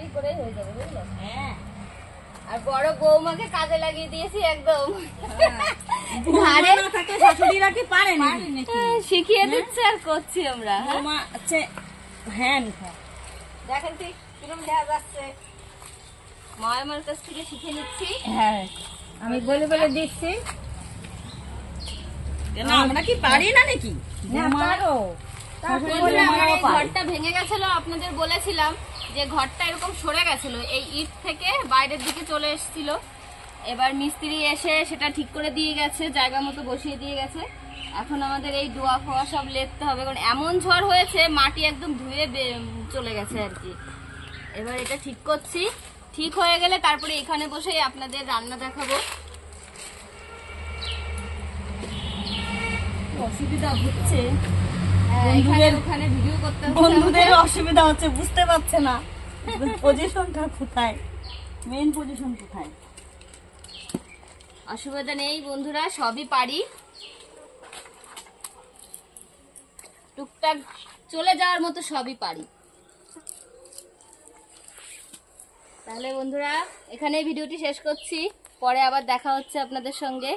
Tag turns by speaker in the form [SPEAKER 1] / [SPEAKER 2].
[SPEAKER 1] তাড়াতাড়ি করেই হয়ে যাবে বুঝলে। হ্যাঁ, আর বড় বৌমাকে কাজে লাগিয়ে দিয়েছি একদম। ঘরে শাশুড়িরা কি পারে নাকি? শিখিয়ে দিচ্ছে আর করছি আমরা। বৌমা আছে। হ্যাঁ দেখেন ঠিক কিরম দেখা যাচ্ছে। মায়ের কাছ থেকে শিখে নিচ্ছি। হ্যাঁ, আমি বলে বলে দিচ্ছি। আমরা কি পারি না নাকি? ঘরটা ভেঙে গেছিল, আপনাদের বলেছিলাম যে ঘরটা এরকম সরে গেছিল, এই ইট থেকে বাইরের দিকে চলে এসেছিল। এবার মিস্ত্রি এসে সেটা ঠিক করে দিয়ে গেছে, জায়গা মতো বসিয়ে দিয়ে গেছে। এখন আমাদের এই ডোয়া ফোয়া সব লেপতে হবে, কারণ এমন ঝড় হয়েছে মাটি একদম ধুয়ে চলে গেছে আর কি। এবার এটা ঠিক করছি, ঠিক হয়ে গেলে তারপরে এখানে বসে আপনাদের রান্না দেখাবো। অসুবিধা হচ্ছে, ওখানে ভিডিও করতে হচ্ছে, বন্ধুদের অসুবিধা হচ্ছে, বুঝতে পারছে না পজিশনটা কোথায়, মেইন পজিশন কোথায়। অসুবিধা নেই বন্ধুরা, সবই পারি, টুকটাক চলে যাওয়ার মতো সবই পারি। তাহলে বন্ধুরা এখানে ভিডিওটি শেষ করছি, পরে আবার দেখা হচ্ছে আপনাদের সঙ্গে।